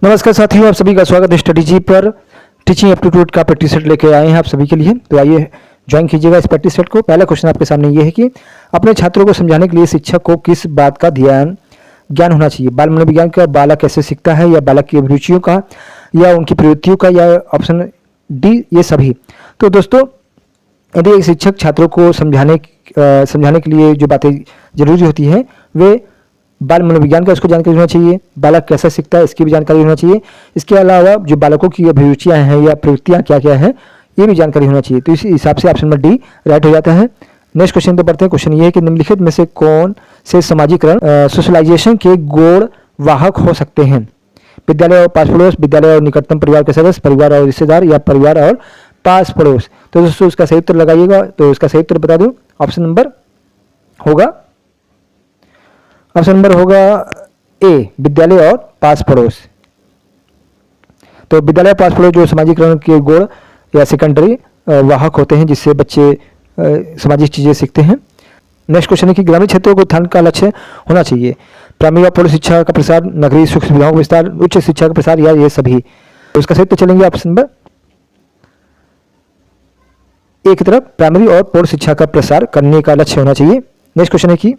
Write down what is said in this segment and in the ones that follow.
नमस्कार साथियों, आप सभी का स्वागत है स्टडी जी पर। टीचिंग एप्टीट्यूड का प्रैक्टिस सेट लेके आए हैं आप सभी के लिए। तो आइए ज्वाइन कीजिएगा इस प्रैक्टिस सेट को। पहला क्वेश्चन आपके सामने ये है कि अपने छात्रों को समझाने के लिए शिक्षक को किस बात का ज्ञान होना चाहिए। बाल मनोविज्ञान का, बालक कैसे सीखता है, या बालक की अभिरुचियों का, या उनकी प्रवृत्तियों का, या ऑप्शन डी ये सभी। तो दोस्तों, यदि एक शिक्षक छात्रों को समझाने के लिए जो बातें जरूरी होती है वे बाल मनोविज्ञान का उसको जानकारी होना चाहिए, बालक कैसा सीखता है इसकी भी जानकारी होना चाहिए। इसके अलावा जो बालकों की अभिरुचियां हैं या प्रवृत्तियां क्या क्या हैं ये भी जानकारी होना चाहिए। तो इस हिसाब से ऑप्शन नंबर डी राइट हो जाता है। नेक्स्ट क्वेश्चन पे बढ़ते हैं। क्वेश्चन ये है कि निम्नलिखित में से कौन से समाजीकरण सोशलाइजेशन के गुण वाहक हो सकते हैं। विद्यालय और पास पड़ोस, विद्यालय और निकटतम परिवार के सदस्य, परिवार और रिश्तेदार, या परिवार और पास पड़ोस। तो दोस्तों इसका सही उत्तर लगाइएगा। तो इसका सही उत्तर बता दूं, ऑप्शन नंबर होगा ए, विद्यालय और पास पड़ोस। तो विद्यालय और पास पड़ोस जो समाजीकरण के गुण या सेकेंडरी वाहक होते हैं जिससे बच्चे सामाजिक चीजें सीखते हैं। नेक्स्ट क्वेश्चन है कि ग्रामीण क्षेत्रों को उत्थान का लक्ष्य होना चाहिए। प्राथमिक और प्रौढ़ शिक्षा का प्रसार, नगरीय सुख सुविधाओं का विस्तार, उच्च शिक्षा का प्रसार, या ये सभी। तो इसका सही उत्तर चलेंगे ऑप्शन नंबर ए की तरफ, प्राइमरी और प्रौढ़ शिक्षा का प्रसार करने का लक्ष्य होना चाहिए। नेक्स्ट क्वेश्चन है कि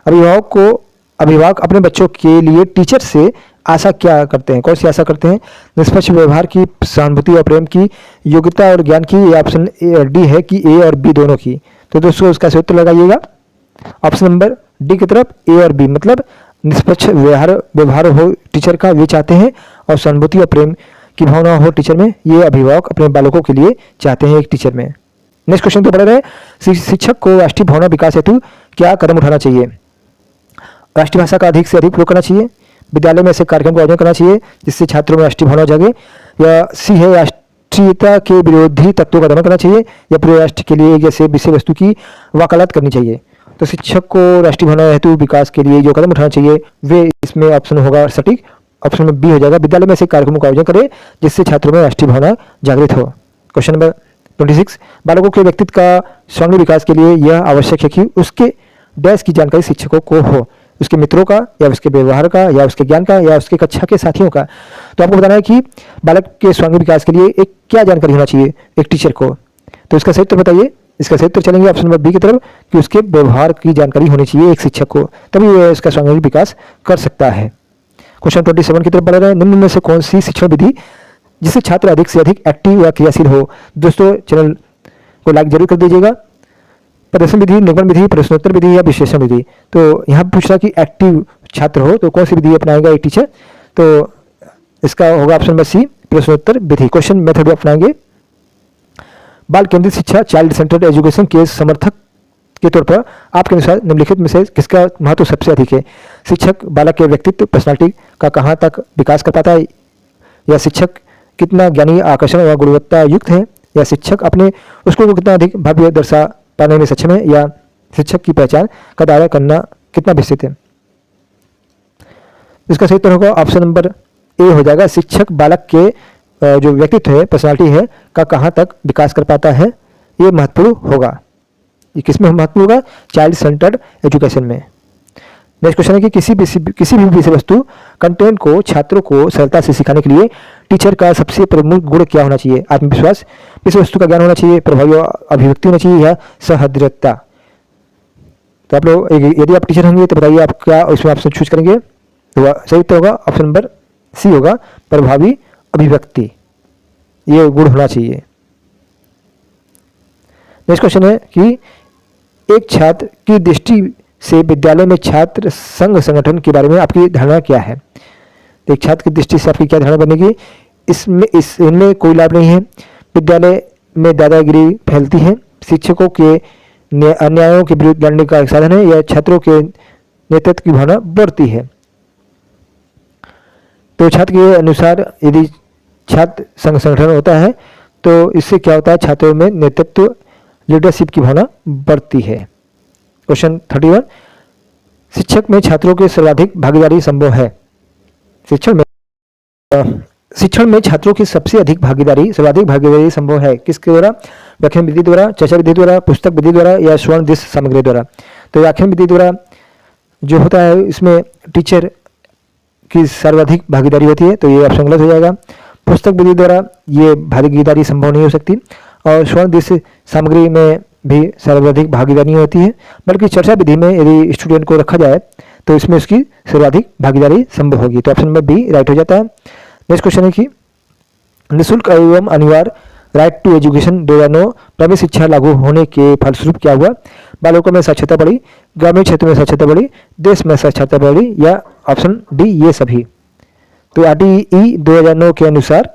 अभिभावक अपने बच्चों के लिए टीचर से आशा क्या करते हैं, कौन सी आशा करते हैं। निष्पक्ष व्यवहार की, सहानुभूति और प्रेम की, योग्यता और ज्ञान की, या ऑप्शन डी है कि ए और बी दोनों की। तो दोस्तों उसका सही उत्तर लगाइएगा ऑप्शन नंबर डी की तरफ, ए और बी। मतलब निष्पक्ष व्यवहार हो टीचर का, वे चाहते हैं, और सहानुभूति और प्रेम की भावना हो टीचर में, ये अभिभावक अपने बालकों के लिए चाहते हैं एक टीचर में। नेक्स्ट क्वेश्चन पे पढ़ रहे हैं, शिक्षक को राष्ट्रीय भावना विकास हेतु क्या कदम उठाना चाहिए। राष्ट्रीय भाषा का अधिक से अधिक प्रयोग करना चाहिए, विद्यालय में ऐसे कार्यक्रम का आयोजन करना चाहिए जिससे छात्रों में राष्ट्रीय भावना जागे, या सी है राष्ट्रीयता के विरोधी तत्वों का दमन करना चाहिए, या पूरे राष्ट्र के लिए जैसे विषय वस्तु की वकालत करनी चाहिए। तो शिक्षक को राष्ट्रीय भावना हेतु विकास के लिए जो कदम उठाना चाहिए वे इसमें ऑप्शन होगा सटीक, ऑप्शन में बी हो जाएगा, विद्यालय में ऐसे कार्यक्रमों का आयोजन करे जिससे छात्रों में राष्ट्रीय भावना जागृत हो। क्वेश्चन नंबर 26, बालकों के व्यक्तित्व का सर्वांगीण विकास के लिए यह आवश्यक है कि उसके डैश की जानकारी शिक्षकों को हो, उसके मित्रों का, या उसके व्यवहार का, या उसके ज्ञान का, या उसके कक्षा के साथियों का। तो आपको बताना है कि बालक के सर्वांगीण विकास के लिए एक क्या जानकारी होना चाहिए एक टीचर को। तो इसका सही उत्तर बताइए। इसका सही उत्तर चलेंगे ऑप्शन नंबर बी की तरफ कि उसके व्यवहार की जानकारी होनी चाहिए एक शिक्षक को, तभी वह इसका सर्वांगीण विकास कर सकता है। क्वेश्चन 27 की तरफ बढ़ रहे हैं। निम्न में से कौन सी शिक्षण विधि जिससे छात्र अधिक से अधिक एक्टिव या क्रियाशील हो। दोस्तों चैनल को लाइक जरूर कर दीजिएगा। प्रदर्शन विधि, निगमन विधि, प्रश्नोत्तर विधि, या विश्लेषण विधि। तो यहाँ पूछ रहा कि एक्टिव छात्र हो तो कौन सी विधि अपनाएगा एक टीचर। तो इसका होगा ऑप्शन नंबर सी, प्रश्नोत्तर विधि। क्वेश्चन मेथड अपनाएंगे। बाल केंद्रित शिक्षा, चाइल्ड सेंटर्ड एजुकेशन के समर्थक के तौर पर आपके अनुसार निम्नलिखित में से किसका महत्व सबसे अधिक है। शिक्षक बालक के व्यक्तित्व, पर्सनालिटी का कहाँ तक विकास कर पाता है, या शिक्षक कितना ज्ञानी, आकर्षण और गुणवत्ता युक्त है, या शिक्षक अपने उसको कितना अधिक भव्य दर्शा पाने में सक्षम है, या शिक्षक की पहचान का दायरा करना कितना विस्तृत है। इसका सही उत्तर होगा ऑप्शन नंबर ए हो जाएगा, शिक्षक बालक के जो व्यक्तित्व है, पर्सनालिटी है का कहाँ तक विकास कर पाता है, ये महत्वपूर्ण होगा। ये किसमें महत्वपूर्ण होगा, चाइल्ड सेंटर्ड एजुकेशन में। नेक्स्ट क्वेश्चन है कि किसी भी विषय वस्तु कंटेंट को छात्रों को सरलता से सिखाने के लिए टीचर का सबसे प्रमुख गुण क्या होना चाहिए। आत्मविश्वास, विषय वस्तु का ज्ञान होना चाहिए, प्रभावी अभिव्यक्ति होना चाहिए, या सहृदयता। तो आप लोग यदि आप टीचर होंगे तो बताइए आप क्या इसमें ऑप्शन चूज करेंगे। तो सही उत्तर होगा ऑप्शन नंबर सी होगा, प्रभावी अभिव्यक्ति, ये गुण होना चाहिए। नेक्स्ट क्वेश्चन है कि एक छात्र की दृष्टि से विद्यालय में छात्र संघ संगठन के बारे में आपकी धारणा क्या है। तो एक छात्र की दृष्टि से आपकी क्या धारणा बनेगी। इनमें कोई लाभ नहीं है, विद्यालय में दादागिरी फैलती है, शिक्षकों के अन्यायों के विरुद्ध लड़ने का एक साधन है, या छात्रों के नेतृत्व की भावना बढ़ती है। तो छात्र के अनुसार यदि छात्र संघ संगठन होता है तो इससे क्या होता है, छात्रों में नेतृत्व, लीडरशिप की भावना बढ़ती है। क्वेश्चन 31, शिक्षक में छात्रों के सर्वाधिक भागीदारी संभव है। शिक्षण में छात्रों की सर्वाधिक भागीदारी संभव है किसके द्वारा, व्याख्यान विधि द्वारा, चर्चा विधि द्वारा, पुस्तक विधि द्वारा, या स्वर्ण दिश सामग्री द्वारा। तो व्याख्यान विधि द्वारा जो होता है इसमें टीचर की सर्वाधिक भागीदारी होती है, तो ये ऑप्शन गलत हो जाएगा। पुस्तक विधि द्वारा ये भागीदारी संभव नहीं हो सकती, और स्वर्ण दृश्य सामग्री में भी सर्वाधिक भागीदारी नहीं होती है, बल्कि चर्चा विधि में यदि स्टूडेंट को रखा जाए तो इसमें उसकी सर्वाधिक भागीदारी संभव होगी। तो ऑप्शन नंबर बी राइट हो जाता है। नेक्स्ट क्वेश्चन है कि निःशुल्क एवं अनिवार्य राइट टू एजुकेशन 2009 प्राइमरी शिक्षा लागू होने के फलस्वरूप क्या हुआ? बालकों में साक्षरता बढ़ी, ग्रामीण क्षेत्र में साक्षरता बढ़ी, देश में साक्षरता बढ़ी, या ऑप्शन डी ये सभी। तो RTE 2009 के अनुसार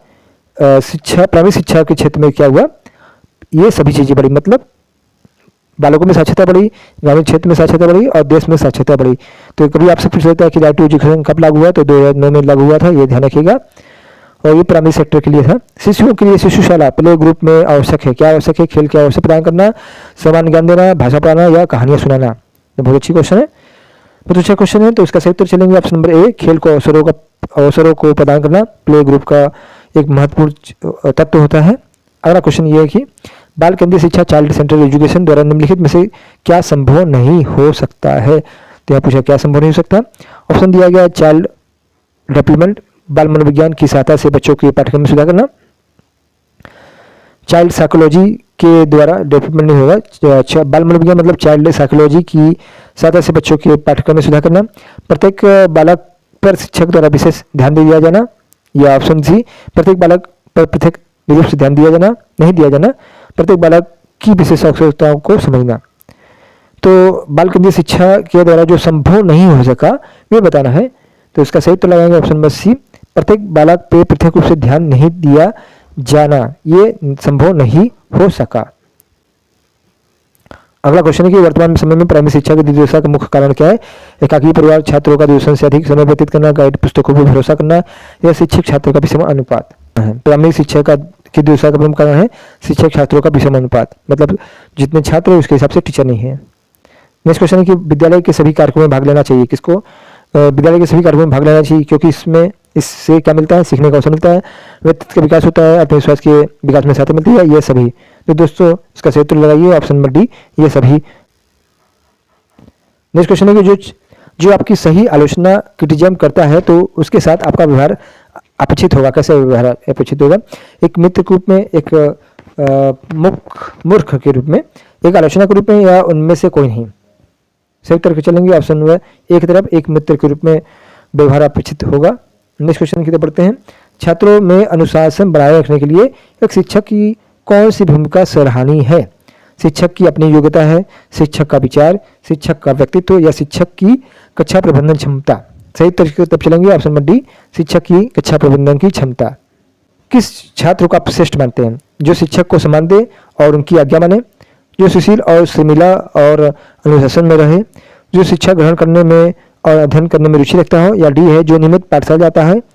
प्राइमरी शिक्षा के क्षेत्र में क्या हुआ? ये सभी चीजें बढ़ी, मतलब बालकों में साक्षरता बढ़ी, ग्रामीण क्षेत्र में साक्षरता बढ़ी और देश में साक्षरता बढ़ी। तो कभी आपसे पूछ सकता है कि राइट टू एजुकेशन कब लागू हुआ? तो 2009 में लागू हुआ था, ये ध्यान रखिएगा, और ये प्राइमरी सेक्टर के लिए था। शिशुओं के लिए शिशुशाला प्ले ग्रुप में आवश्यक है, क्या आवश्यक है? खेल के अवसर प्रदान करना, सामान्य ज्ञान देना, भाषा पढ़ाना या कहानियां सुनाना। तो बहुत अच्छी क्वेश्चन है, बहुत अच्छा क्वेश्चन है। तो इसका सही उत्तर चलेंगे ऑप्शन नंबर ए, खेल को अवसरों को प्रदान करना प्ले ग्रुप का एक महत्वपूर्ण तत्व होता है। अगला क्वेश्चन ये है कि बाल केंद्रीय शिक्षा चाइल्ड सेंट्रल एजुकेशन द्वारा निम्नलिखित में से क्या संभव नहीं हो सकता है? तो यहाँ पूछा क्या संभव नहीं हो सकता। ऑप्शन दिया गया चाइल्ड डेवलपमेंट, बाल मनोविज्ञान की सहायता से बच्चों के पाठ्यक्रम में सुधार करना, चाइल्ड साइकोलॉजी के द्वारा डेवलपमेंट नहीं होगा, बाल मनोविज्ञान मतलब चाइल्ड साइकोलॉजी की सहायता से बच्चों के पाठ्यक्रम में सुधार करना, प्रत्येक बालक पर शिक्षक द्वारा विशेष ध्यान दिया जाना, या ऑप्शन सी प्रत्येक बालक पर पृथक रूप से ध्यान दिया जाना, नहीं दिया जाना, प्रत्येक बालक की विशेष आवश्यकताओं को समझना। तो बाल केंद्रीय शिक्षा के द्वारा जो संभव नहीं हो सका वे बताना है। तो इसका सही उत्तर लगाएंगे ऑप्शन नंबर सी, प्रत्येक बालक पे पृथक रूप से ध्यान नहीं दिया जाना, ये संभव नहीं हो सका। अगला क्वेश्चन है कि वर्तमान समय में प्राइमरी शिक्षा की दुर्दशा का मुख्य कारण क्या है? एकाकी परिवार, छात्रों का दूषण से अधिक समय व्यतीत करना, गाइड पुस्तकों पर भरोसा करना, या शिक्षक छात्रों का विषम अनुपात। प्राइमरी शिक्षा की दुर्दशा का प्रमुख कारण है शिक्षक छात्रों का विषम अनुपात, मतलब जितने छात्र उसके हिसाब से टीचर नहीं है। नेक्स्ट क्वेश्चन है कि विद्यालय के सभी कार्यक्रमों में भाग लेना चाहिए, किसको? विद्यालय के सभी कार्यक्रमों में भाग लेना चाहिए, क्योंकि इससे क्या मिलता है? सीखने का अवसर मिलता है, व्यक्तित्व का विकास होता है, आत्मविश्वास के विकास में सहायता मिलती है, ये सभी। तो दोस्तों इसका सही उत्तर लगाइए ऑप्शन नंबर डी, ये सभी। नेक्स्ट क्वेश्चन है कि जो आपकी सही आलोचना क्रिटिसिज्म करता है तो उसके साथ आपका व्यवहार अपेक्षित होगा। कैसे व्यवहार अपेक्षित होगा? एक मित्र के रूप में, एक मूर्ख के रूप में, एक आलोचना के रूप में, या उनमें से कोई नहीं। सही उत्तर चलेंगे ऑप्शन नंबर एक तरफ, एक मित्र के रूप में व्यवहार अपेक्षित होगा। नेक्स्ट क्वेश्चन की तरफ बढ़ते हैं। छात्रों में अनुशासन बनाए रखने के लिए एक शिक्षक की कौन सी भूमिका सराहनीय है? शिक्षक की अपनी योग्यता है, शिक्षक का विचार, शिक्षक का व्यक्तित्व, या शिक्षक की कक्षा प्रबंधन क्षमता। सही उत्तर की तरफ चलेंगे ऑप्शन नंबर डी, शिक्षक की कक्षा प्रबंधन की क्षमता। किस छात्र को आप श्रेष्ठ मानते हैं? जो शिक्षक को सम्मान दे और उनकी आज्ञा माने, जो सुशील और शर्मिला और अनुशासन में रहे, जो शिक्षा ग्रहण करने में और अध्ययन करने में रुचि रखता हो, या डी है जो नियमित पाठशाला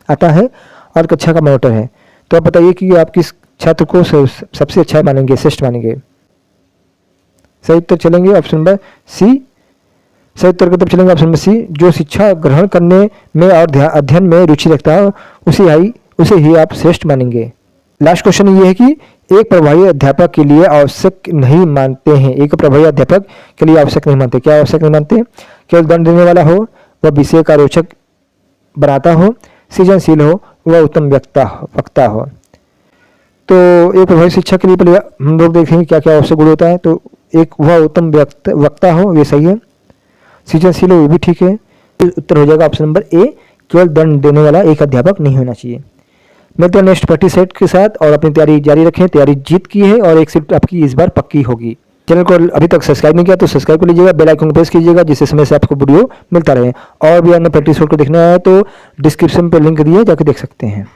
आता है और कक्षा का मॉनिटर है। तो आप बताइए कि आप किस छात्र को सबसे अच्छा मानेंगे, श्रेष्ठ मानेंगे? सही उत्तर चलेंगे ऑप्शन नंबर सी। सही उत्तर की तरफ चलेंगे ऑप्शन नंबर सी, जो शिक्षा ग्रहण करने में और अध्ययन में रुचि रखता हो उसे ही आप श्रेष्ठ मानेंगे। लास्ट क्वेश्चन ये है कि एक प्रभावी अध्यापक के लिए आवश्यक नहीं मानते हैं, एक प्रभावी अध्यापक के लिए आवश्यक नहीं मानते। क्या आवश्यक नहीं मानते? केवल दंड देने वाला हो, वह विषय का रोचक बनाता हो, सृजनशील हो, वह उत्तम वक्ता हो। तो एक प्रभावी शिक्षक के लिए पहले हम लोग देखेंगे क्या क्या आवश्यक गुण होता है। तो एक वह उत्तम वक्ता हो, ये सही है। सृजनशील हो, ये भी ठीक है। उत्तर हो जाएगा ऑप्शन नंबर ए, केवल दंड देने वाला एक अध्यापक नहीं होना चाहिए। मिलते हैं नेक्स्ट प्रैक्टिस सेट के साथ, और अपनी तैयारी जारी रखें। तैयारी जीत की है और एक सीट आपकी इस बार पक्की होगी। चैनल को अभी तक सब्सक्राइब नहीं किया तो सब्सक्राइब कर लीजिएगा, बेल आइकन को प्रेस कीजिएगा, जिससे समय से आपको वीडियो मिलता रहे। और भी अन्य प्रैक्टिस सेट को देखना है तो डिस्क्रिप्शन पर लिंक दिए, जाकर देख सकते हैं।